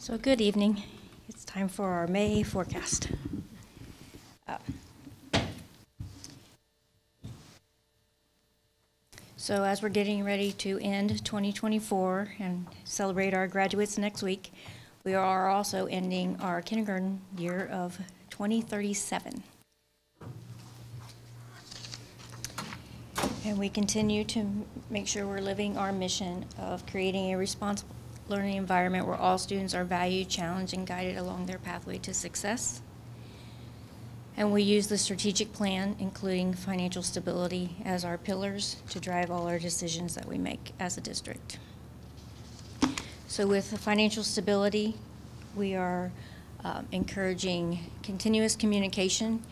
So good evening. It's time for our May forecast. So as we're getting ready to end 2024 and celebrate our graduates next week, we are also ending our kindergarten year of 2037. And we continue to make sure we're living our mission of creating a responsible learning environment where all students are valued, challenged, and guided along their pathway to success. And we use the strategic plan, including financial stability, as our pillars to drive all our decisions that we make as a district. So with the financial stability, we are encouraging continuous communication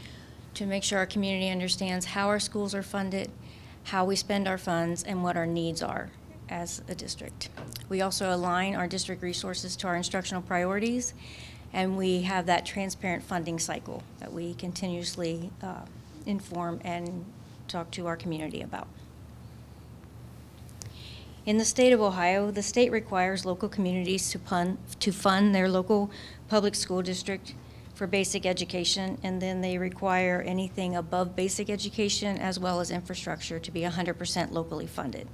to make sure our community understands how our schools are funded, how we spend our funds, and what our needs are as a district. We also align our district resources to our instructional priorities, and we have that transparent funding cycle that we continuously inform and talk to our community about. In the state of Ohio, the state requires local communities to fund their local public school district for basic education, and then they require anything above basic education as well as infrastructure to be 100% locally funded.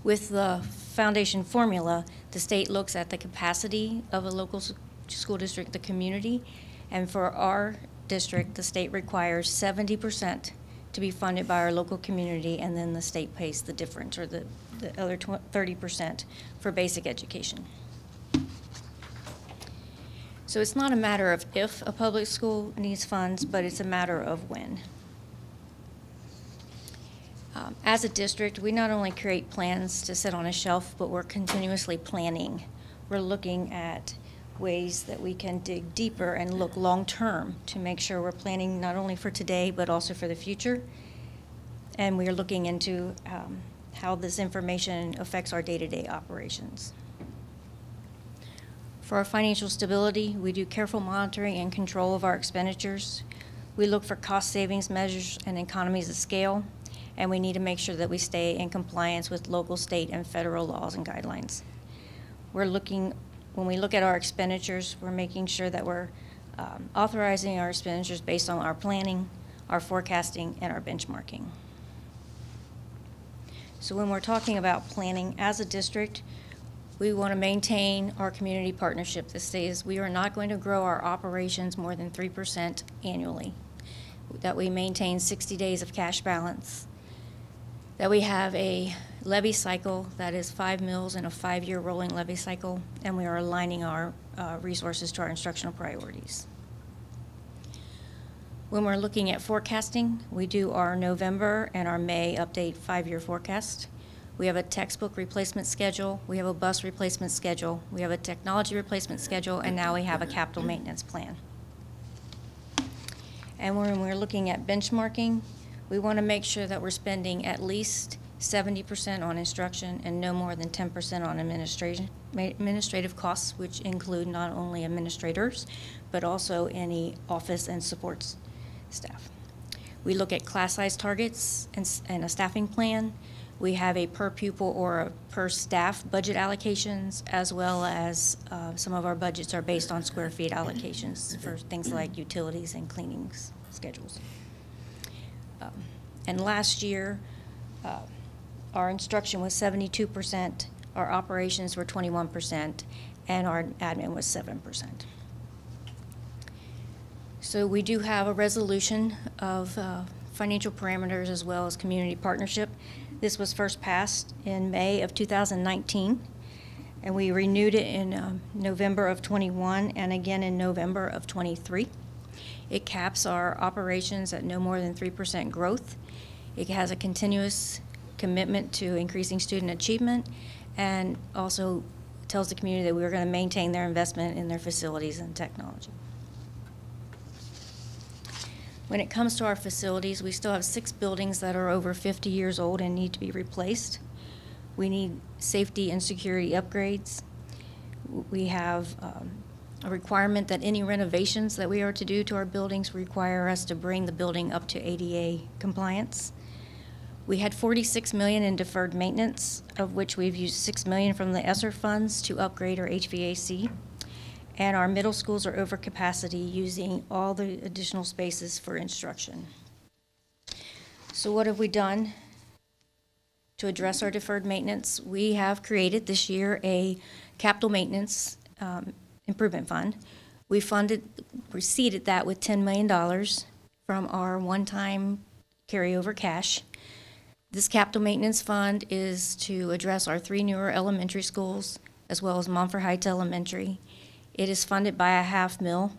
With the foundation formula, the state looks at the capacity of a local school district, the community, and for our district, the state requires 70% to be funded by our local community, and then the state pays the difference, or the other 30% for basic education. So it's not a matter of if a public school needs funds, but it's a matter of when. As a district, we not only create plans to sit on a shelf, but we're continuously planning. We're looking at ways that we can dig deeper and look long-term to make sure we're planning not only for today, but also for the future. And we are looking into how this information affects our day-to-day operations. For our financial stability, we do careful monitoring and control of our expenditures. We look for cost savings measures and economies of scale, and we need to make sure that we stay in compliance with local, state, and federal laws and guidelines. When we look at our expenditures, we're making sure that we're authorizing our expenditures based on our planning, our forecasting, and our benchmarking. So when we're talking about planning as a district, we want to maintain our community partnership that says we are not going to grow our operations more than 3% annually, that we maintain 60 days of cash balance, that we have a levy cycle that is 5 mills in a 5-year rolling levy cycle, and we are aligning our resources to our instructional priorities. When we're looking at forecasting, we do our November and our May update 5-year forecast. We have a textbook replacement schedule, we have a bus replacement schedule, we have a technology replacement schedule, and now we have a capital maintenance plan. And when we're looking at benchmarking, we want to make sure that we're spending at least 70% on instruction and no more than 10% on administrative costs, which include not only administrators, but also any office and supports staff. We look at class size targets and a staffing plan. We have a per pupil or a per staff budget allocations, as well as some of our budgets are based on square feet allocations for things like utilities and cleaning schedules. And last year, our instruction was 72%, our operations were 21%, and our admin was 7%. So we do have a resolution of financial parameters as well as community partnership. This was first passed in May of 2019, and we renewed it in November of 21 and again in November of 23. It caps our operations at no more than 3% growth. It has a continuous commitment to increasing student achievement, and also tells the community that we're going to maintain their investment in their facilities and technology. When it comes to our facilities, we still have 6 buildings that are over 50 years old and need to be replaced. We need safety and security upgrades. We have a requirement that any renovations that we are to do to our buildings require us to bring the building up to ADA compliance. We had $46 million in deferred maintenance, of which we've used $6 million from the ESSER funds to upgrade our HVAC. And our middle schools are over capacity, using all the additional spaces for instruction. So what have we done to address our deferred maintenance? We have created this year a capital maintenance improvement fund. We seeded that with $10 million from our one-time carryover cash. This capital maintenance fund is to address our 3 newer elementary schools, as well as Montfort Heights Elementary. It is funded by a $500,000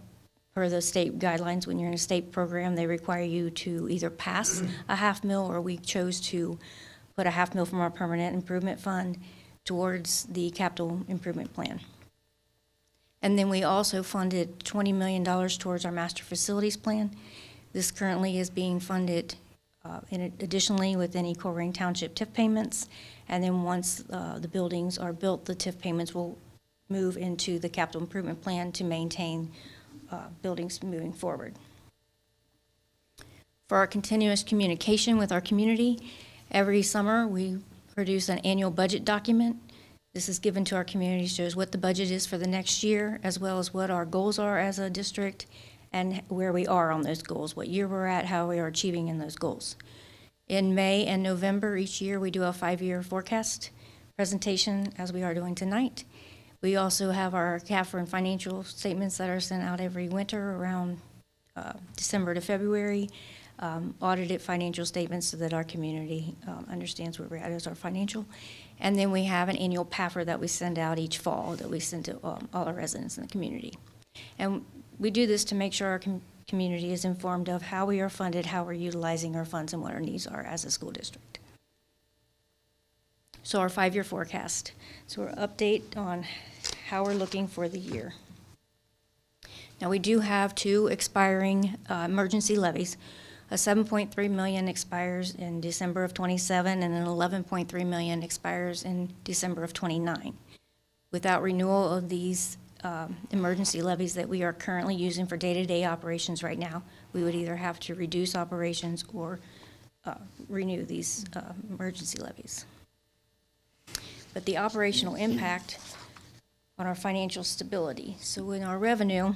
per the state guidelines. When you're in a state program, they require you to either pass a $500,000, or we chose to put a $500,000 from our permanent improvement fund towards the capital improvement plan. And then we also funded $20 million towards our master facilities plan. This currently is being funded additionally with any Colerain Township TIF payments. And then once the buildings are built, the TIF payments will move into the capital improvement plan to maintain buildings moving forward. For our continuous communication with our community, every summer we produce an annual budget document. This is given to our community, shows what the budget is for the next year, as well as what our goals are as a district and where we are on those goals, what year we're at, how we are achieving in those goals. In May and November each year, we do a 5-year forecast presentation, as we are doing tonight. We also have our CAFR and financial statements that are sent out every winter around December to February, audited financial statements so that our community understands where we're at as our financial. And then we have an annual PAFR that we send out each fall that we send to all our residents in the community. And we do this to make sure our community is informed of how we are funded, how we're utilizing our funds, and what our needs are as a school district. So our 5-year forecast. So our update on how we're looking for the year. Now we do have 2 expiring emergency levies. A $7.3 million expires in December of 27, and an $11.3 million expires in December of 29. Without renewal of these emergency levies that we are currently using for day-to-day operations right now, we would either have to reduce operations or renew these emergency levies. But the operational impact on our financial stability. So in our revenue,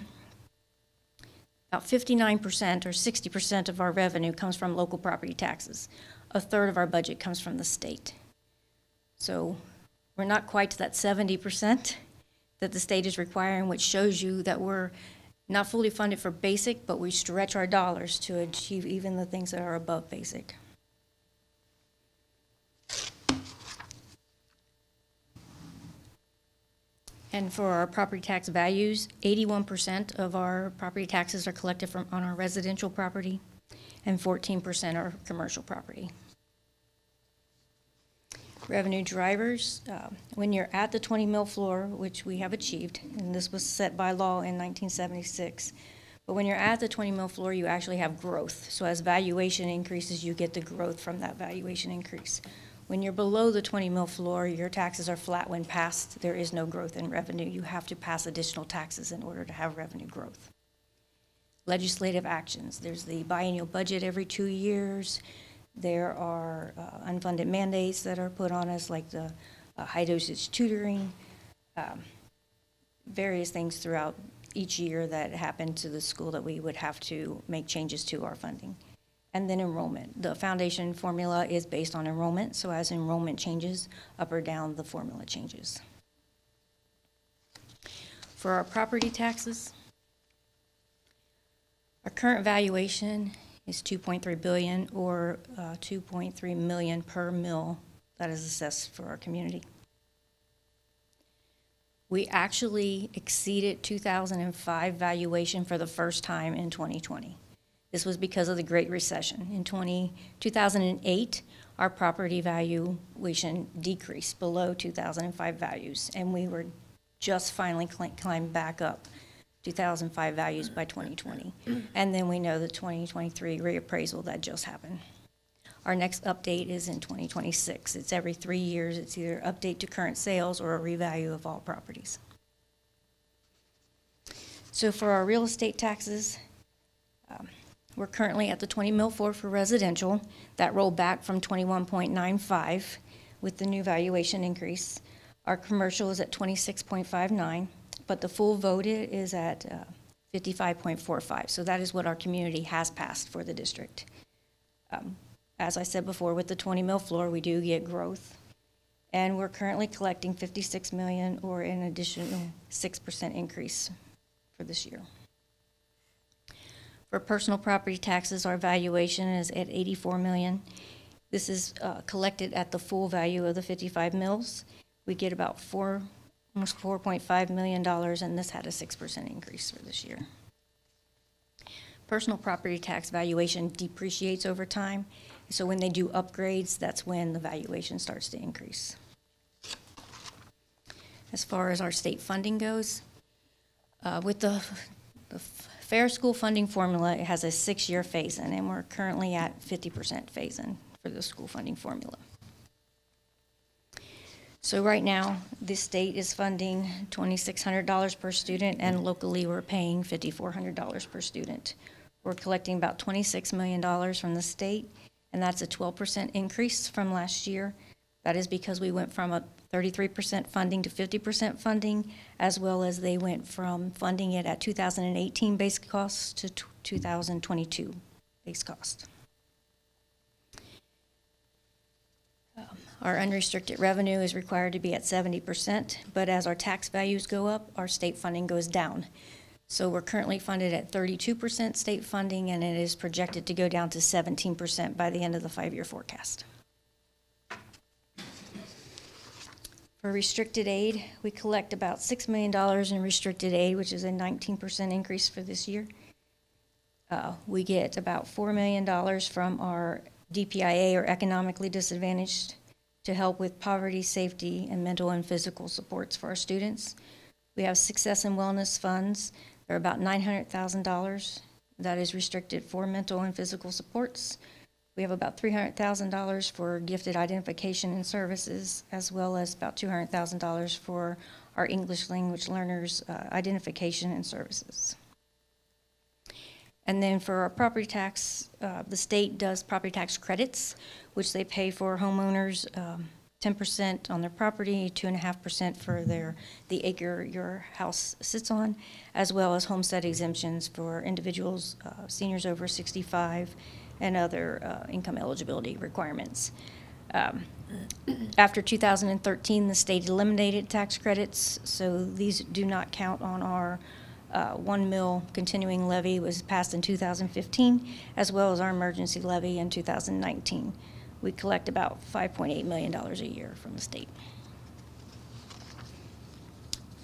about 59% or 60% of our revenue comes from local property taxes. A third of our budget comes from the state. So we're not quite to that 70% that the state is requiring, which shows you that we're not fully funded for basic, but we stretch our dollars to achieve even the things that are above basic. And for our property tax values, 81% of our property taxes are collected on our residential property, and 14% are commercial property. Revenue drivers, when you're at the 20 mil floor, which we have achieved, and this was set by law in 1976, but when you're at the 20 mil floor, you actually have growth. So as valuation increases, you get the growth from that valuation increase. When you're below the 20 mil floor, your taxes are flat when passed. There is no growth in revenue. You have to pass additional taxes in order to have revenue growth. Legislative actions. There's the biennial budget every 2 years. There are unfunded mandates that are put on us, like the high dosage tutoring, various things throughout each year that happen to the school that we would have to make changes to our funding. And then enrollment. The foundation formula is based on enrollment, so as enrollment changes up or down, the formula changes. For our property taxes, our current valuation is $2.3 billion, or $2.3 million per mil that is assessed for our community. We actually exceeded 2005 valuation for the first time in 2020. This was because of the Great Recession. In 2008, our property valuation decreased below 2005 values, and we were just finally climbed back up 2005 values by 2020. And then we know the 2023 reappraisal that just happened. Our next update is in 2026. It's every 3 years. It's either update to current sales or a revalue of all properties. So for our real estate taxes, We're currently at the 20 mil floor for residential. That rolled back from 21.95 with the new valuation increase. Our commercial is at 26.59, but the full voted is at 55.45. So that is what our community has passed for the district. As I said before, with the 20 mil floor, we do get growth. And we're currently collecting $56 million, or an additional 6% increase for this year. For personal property taxes, our valuation is at $84 million. This is collected at the full value of the 55 mils. We get about almost $4.5 million, and this had a 6% increase for this year. Personal property tax valuation depreciates over time, so when they do upgrades, that's when the valuation starts to increase. As far as our state funding goes, with the Fair School funding formula, it has a 6-year phase-in, and we're currently at 50% phase-in for the school funding formula. So right now, the state is funding $2,600 per student, and locally we're paying $5,400 per student. We're collecting about $26 million from the state, and that's a 12% increase from last year. That is because we went from a 33% funding to 50% funding, as well as they went from funding it at 2018 base costs to 2022 base cost. Our unrestricted revenue is required to be at 70%, but as our tax values go up, our state funding goes down. So we're currently funded at 32% state funding, and it is projected to go down to 17% by the end of the 5-year forecast. For restricted aid, we collect about $6 million in restricted aid, which is a 19% increase for this year. We get about $4 million from our DPIA, or economically disadvantaged, to help with poverty, safety, and mental and physical supports for our students. We have success and wellness funds. They're about $900,000. That is restricted for mental and physical supports. We have about $300,000 for gifted identification and services, as well as about $200,000 for our English language learners' identification and services. And then for our property tax, the state does property tax credits, which they pay for homeowners 10% on their property, 2.5% for the acre your house sits on, as well as homestead exemptions for individuals, seniors over 65, and other income eligibility requirements. After 2013, the state eliminated tax credits, so these do not count on our 1 mil continuing levy was passed in 2015, as well as our emergency levy in 2019. We collect about $5.8 million a year from the state.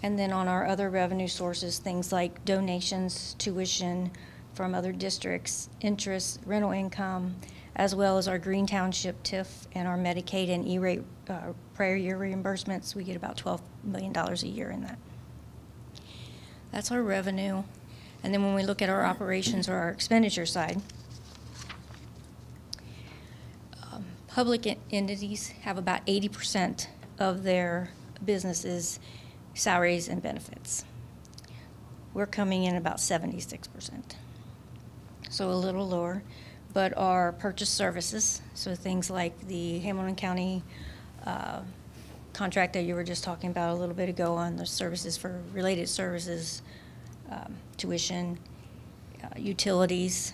And then on our other revenue sources, things like donations, tuition from other districts, interest, rental income, as well as our Green Township TIF and our Medicaid and E-rate prior year reimbursements, we get about $12 million a year in that. That's our revenue. And then when we look at our operations or our expenditure side, public entities have about 80% of their businesses salaries and benefits. We're coming in about 76%, so a little lower. But our purchase services, so things like the Hamilton County contract that you were just talking about a little bit ago on the services for related services, tuition, utilities,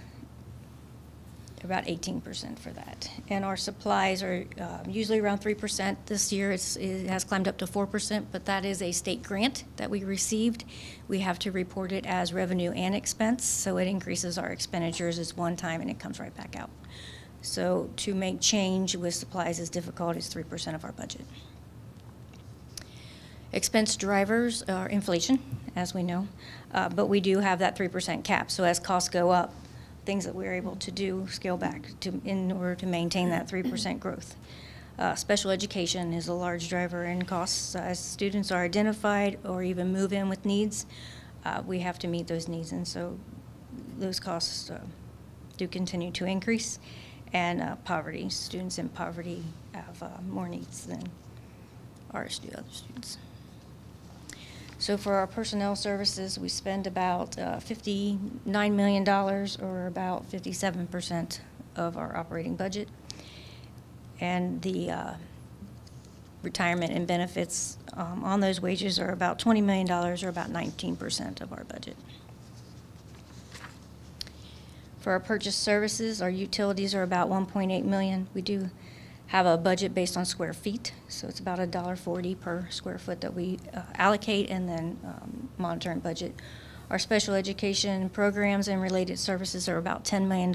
about 18% for that. And our supplies are usually around 3%. This year it has climbed up to 4%, but that is a state grant that we received. We have to report it as revenue and expense, so it increases our expenditures as one time and it comes right back out. So to make change with supplies is difficult. It's 3% of our budget. Expense drivers are inflation, as we know, but we do have that 3% cap. So as costs go up, things that we're able to do scale back in order to maintain that 3% growth. Special education is a large driver in costs. As students are identified or even move in with needs, we have to meet those needs, and so those costs do continue to increase. And poverty, students in poverty have more needs than ours do, other students. So for our personnel services, we spend about $59 million, or about 57% of our operating budget. And the retirement and benefits on those wages are about $20 million, or about 19% of our budget. For our purchase services, our utilities are about $1.8 million. We do have a budget based on square feet, so it's about $1.40 per square foot that we allocate and then monitor and budget. Our special education programs and related services are about $10 million.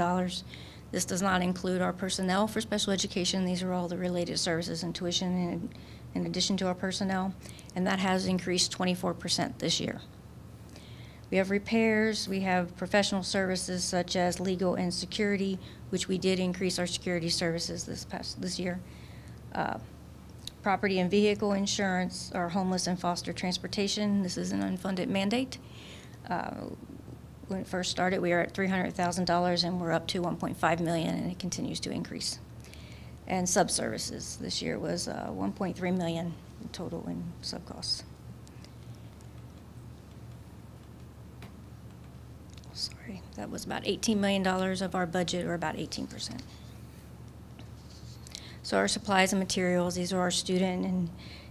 This does not include our personnel for special education. These are all the related services and tuition in addition to our personnel, and that has increased 24% this year. We have repairs, we have professional services such as legal and security, which we did increase our security services this year. Property and vehicle insurance, our homeless and foster transportation. This is an unfunded mandate. When it first started, we were at $300,000, and we're up to $1.5 million, and it continues to increase. And sub-services this year was $1.3 million in total in sub-costs. Sorry, that was about $18 million of our budget, or about 18%. So our supplies and materials, these are our student and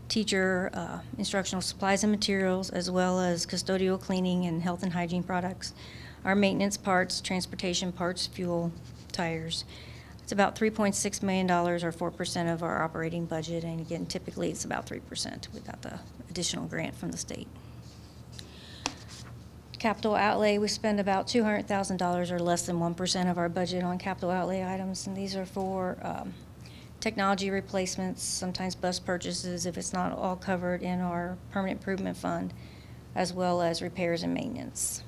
teacher instructional supplies and materials, as well as custodial cleaning and health and hygiene products. Our maintenance parts, transportation parts, fuel, tires. It's about $3.6 million, or 4% of our operating budget, and again, typically it's about 3%. We got the additional grant from the state. Capital outlay, we spend about $200,000, or less than 1% of our budget on capital outlay items, and these are for technology replacements, sometimes bus purchases if it's not all covered in our permanent improvement fund, as well as repairs and maintenance.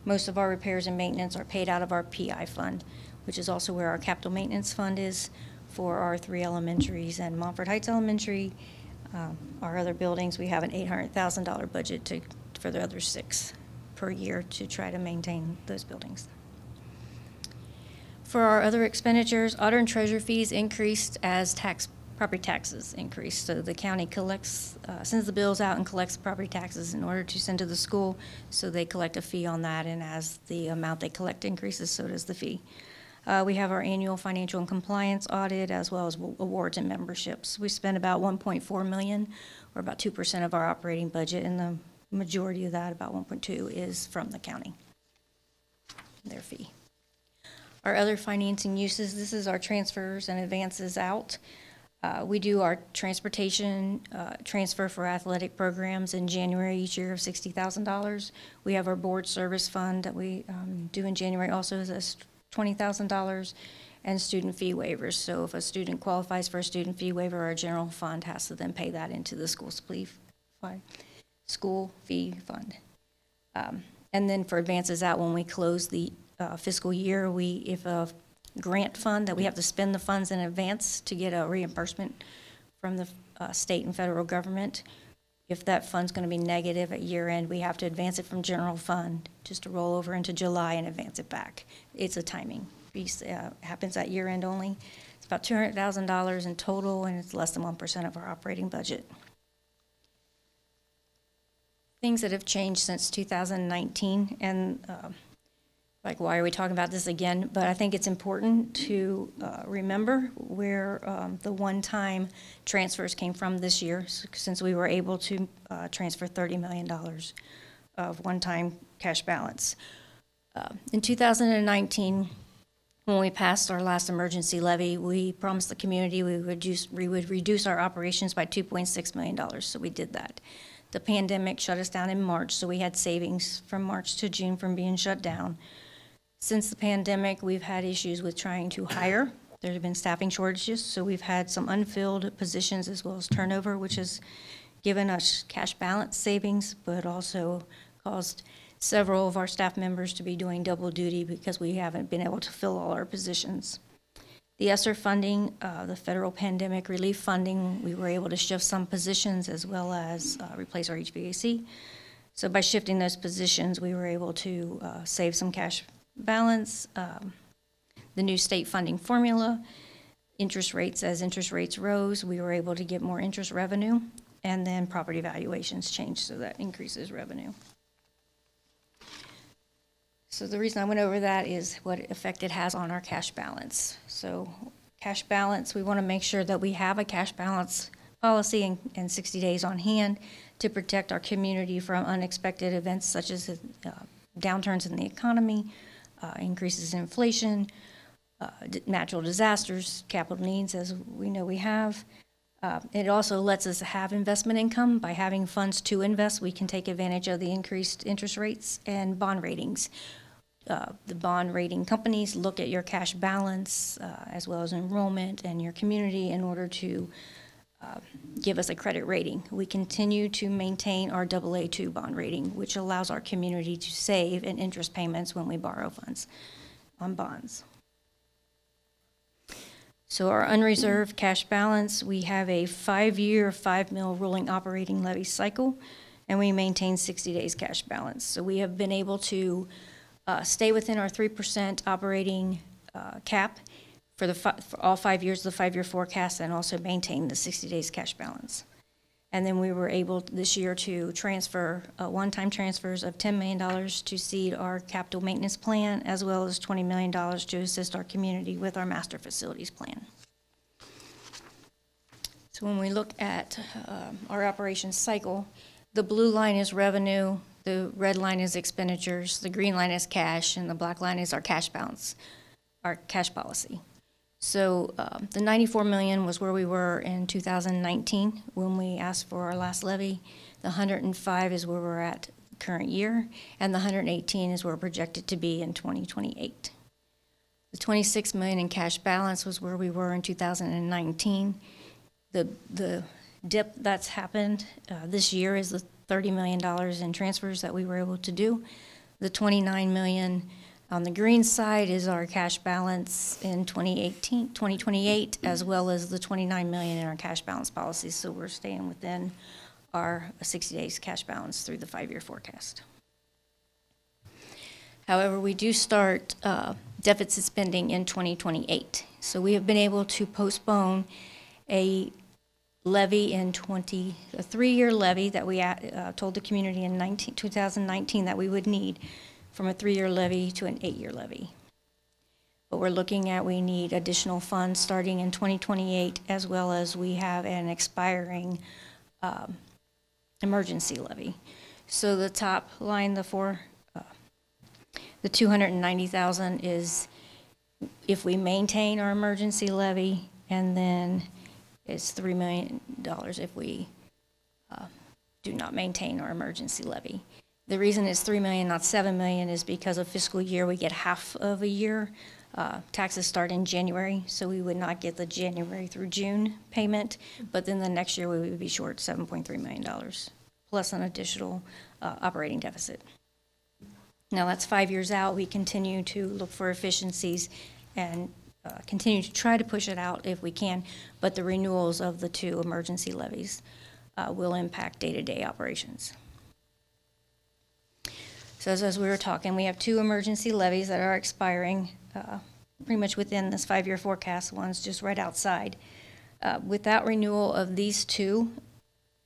Most of our repairs and maintenance are paid out of our PI fund, which is also where our capital maintenance fund is for our 3 elementaries and Montford Heights Elementary. Our other buildings, we have an $800,000 budget for the other 6 per year to try to maintain those buildings. For our other expenditures, auditor and treasurer fees increased as property taxes increased. So the county collects, sends the bills out and collects property taxes in order to send to the school. So they collect a fee on that, and as the amount they collect increases, so does the fee. We have our annual financial and compliance audit, as well as awards and memberships. We spend about $1.4 million, or about 2% of our operating budget, and the majority of that, about 1.2, is from the county, their fee. Our other financing uses, this is our transfers and advances out. We do our transportation transfer for athletic programs in January each year of $60,000. We have our board service fund that we do in January also is $20,000, and student fee waivers. So if a student qualifies for a student fee waiver, our general fund has to then pay that into the school fee fund. And then for advances out, when we close the fiscal year, if a grant fund that we have to spend the funds in advance to get a reimbursement from the state and federal government, if that fund's going to be negative at year end, we have to advance it from general fund just to roll over into July and advance it back. It's a timing piece. Happens at year end only. It's about $200,000 in total, and it's less than 1% of our operating budget. Things that have changed since 2019, and like, why are we talking about this again? But I think it's important to remember where the one-time transfers came from this year, since we were able to transfer $30 million of one-time cash balance. In 2019, when we passed our last emergency levy, we promised the community we would reduce our operations by $2.6 million, so we did that. The pandemic shut us down in March, so we had savings from March to June from being shut down. Since the pandemic, we've had issues with trying to hire. There have been staffing shortages, so we've had some unfilled positions as well as turnover, which has given us cash balance savings, but also caused several of our staff members to be doing double duty because we haven't been able to fill all our positions. The ESSER funding, the federal pandemic relief funding, we were able to shift some positions as well as replace our HVAC. So by shifting those positions, we were able to save some cash balance. The new state funding formula, interest rates, as interest rates rose, we were able to get more interest revenue. and then property valuations change, so that increases revenue. So the reason I went over that is what effect it has on our cash balance. So cash balance, we want to make sure that we have a cash balance policy and 60 days on hand to protect our community from unexpected events such as downturns in the economy, increases in inflation, natural disasters, capital needs, as we know we have. It also lets us have investment income. By having funds to invest, we can take advantage of the increased interest rates and bond ratings. The bond rating companies look at your cash balance as well as enrollment and your community in order to give us a credit rating. We continue to maintain our AA2 bond rating, which allows our community to save in interest payments when we borrow funds on bonds. So our unreserved cash balance, we have a 5-year, $5 million rolling operating levy cycle, and we maintain 60 days cash balance. So we have been able to stay within our 3% operating cap for all 5 years of the 5-year forecast, and also maintain the 60 days cash balance. And then we were able this year to transfer one-time transfers of $10 million to seed our capital maintenance plan, as well as $20 million to assist our community with our master facilities plan. So when we look at our operations cycle, the blue line is revenue, the red line is expenditures, the green line is cash, and the black line is our cash balance, our cash policy. So the $94 million was where we were in 2019 when we asked for our last levy. The 105 is where we're at current year, and the 118 is where we're projected to be in 2028. The $26 million in cash balance was where we were in 2019. The dip that's happened this year is the $30 million in transfers that we were able to do. The $29 million on the green side is our cash balance in 2028, as well as the $29 million in our cash balance policies. So we're staying within our 60 days cash balance through the 5-year forecast. However, we do start deficit spending in 2028. So we have been able to postpone a levy in a 3-year levy that we told the community in 2019 that we would need, from a 3-year levy to an 8-year levy. But we're looking at, we need additional funds starting in 2028, as well as we have an expiring emergency levy. So the top line, the $290,000 is if we maintain our emergency levy, and then it's $3 million if we do not maintain our emergency levy. The reason it's $3 million, not $7 million, is because of fiscal year, we get half of a year. Taxes start in January, so we would not get the January through June payment, but then the next year we would be short $7.3 million, plus an additional operating deficit. Now that's 5 years out. We continue to look for efficiencies and continue to try to push it out if we can, but the renewals of the 2 emergency levies will impact day-to-day operations. So as we were talking, we have 2 emergency levies that are expiring pretty much within this 5-year forecast. One's just right outside. Without renewal of these 2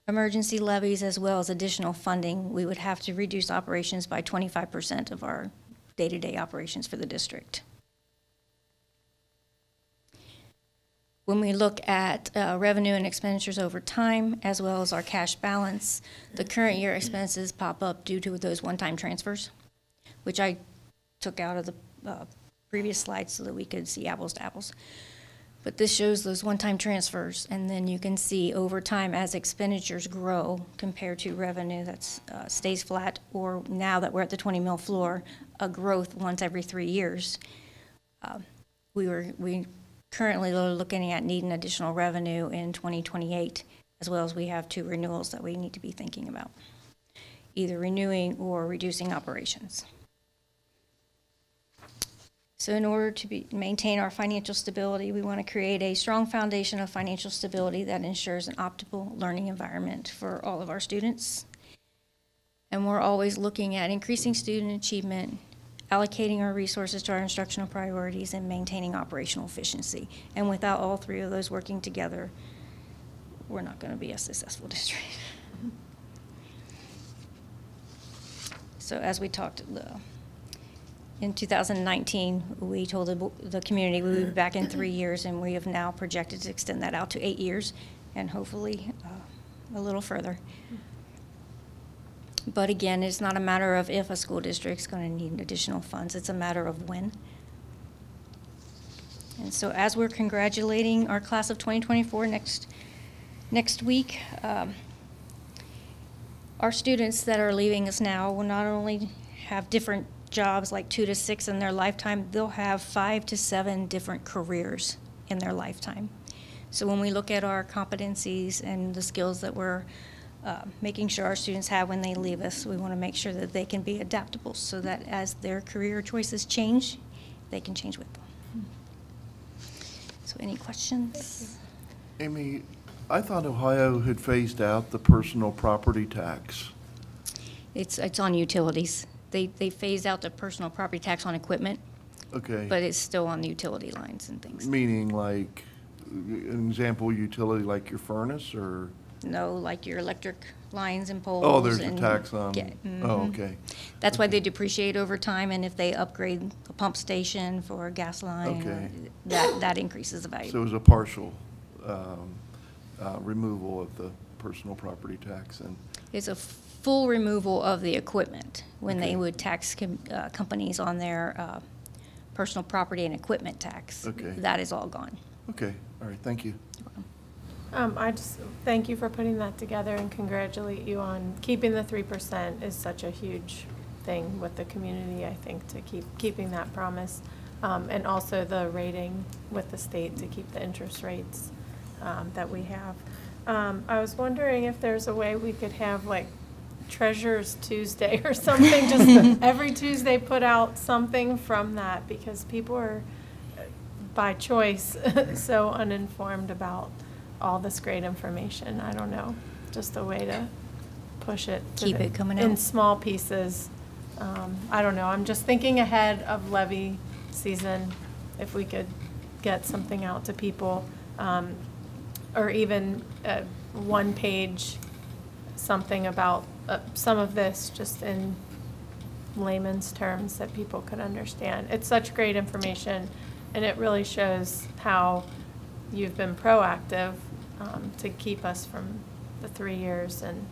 emergency levies, as well as additional funding, we would have to reduce operations by 25% of our day-to-day operations for the district. When we look at revenue and expenditures over time, as well as our cash balance, the current year expenses pop up due to those one-time transfers, which I took out of the previous slide so that we could see apples to apples. But this shows those one-time transfers, and then you can see over time as expenditures grow compared to revenue that stays flat, or now that we're at the 20 mil floor, a growth once every 3 years. We currently are looking at needing additional revenue in 2028, as well as we have 2 renewals that we need to be thinking about, either renewing or reducing operations. So in order to maintain our financial stability, we want to create a strong foundation of financial stability that ensures an optimal learning environment for all of our students. And we're always looking at increasing student achievement, allocating our resources to our instructional priorities, and maintaining operational efficiency. And without all 3 of those working together, we're not going to be a successful district. So as we talked, in 2019, we told the community we would be back in 3 years, and we have now projected to extend that out to 8 years, and hopefully a little further. But again, it's not a matter of if a school district's going to need additional funds, it's a matter of when. And so as we're congratulating our class of 2024 next week, our students that are leaving us now will not only have different jobs like 2 to 6 in their lifetime, they'll have 5 to 7 different careers in their lifetime. So when we look at our competencies and the skills that we're making sure our students have when they leave us, we want to make sure that they can be adaptable so that as their career choices change, they can change with them. So any questions? Amy, I thought Ohio had phased out the personal property tax. It's on utilities. They phased out the personal property tax on equipment, Okay. but it's still on the utility lines and things. Meaning like, an example utility like your furnace or? No, like your electric lines and poles. Oh, there's a and tax on, oh, okay. That's why they depreciate over time, and if they upgrade a pump station for a gas line, Okay. that increases the value. So it was a partial removal of the personal property tax and, It's a full removal of the equipment when Okay. they would tax companies on their personal property and equipment tax. Okay. That is all gone. okay, all right, thank you. I just thank you for putting that together and congratulate you on keeping the 3% is such a huge thing with the community, I think, to keeping that promise. And also the rating with the state to keep the interest rates that we have. I was wondering if there's a way we could have like Treasurer's Tuesday or something, just every Tuesday put out something from that, because people are, by choice, so uninformed about all this great information. I don't know, just a way to push it. Keep it coming out. In small pieces. I don't know, I'm just thinking ahead of levy season, if we could get something out to people, or even a one-page something about some of this, just in layman's terms that people could understand. It's such great information, and it really shows how you've been proactive to keep us from the 3 years and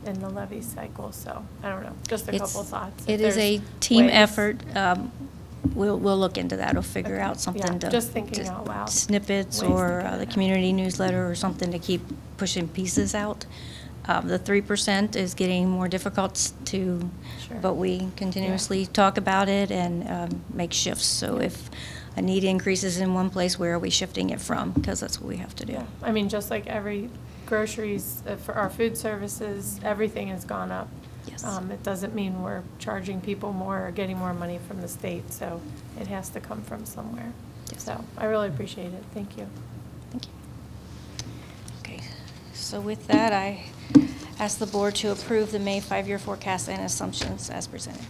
in the levy cycle. So I don't know, just a couple thoughts. It is a team effort. We'll look into that. We'll figure Okay. out something Yeah, just thinking out loud. Snippets Ways to or get it the out. community newsletter or something to keep pushing pieces out. The 3% is getting more difficult to, Sure. but we continuously talk about it and make shifts. So if a need increases in one place, where are we shifting it from? Because that's what we have to do. Yeah, I mean, just like every groceries, for our food services, everything has gone up. Yes. It doesn't mean we're charging people more or getting more money from the state, so it has to come from somewhere. Yes. So I really appreciate it. Thank you. Thank you. Okay, so with that, I ask the board to approve the May 5-year forecast and assumptions as presented.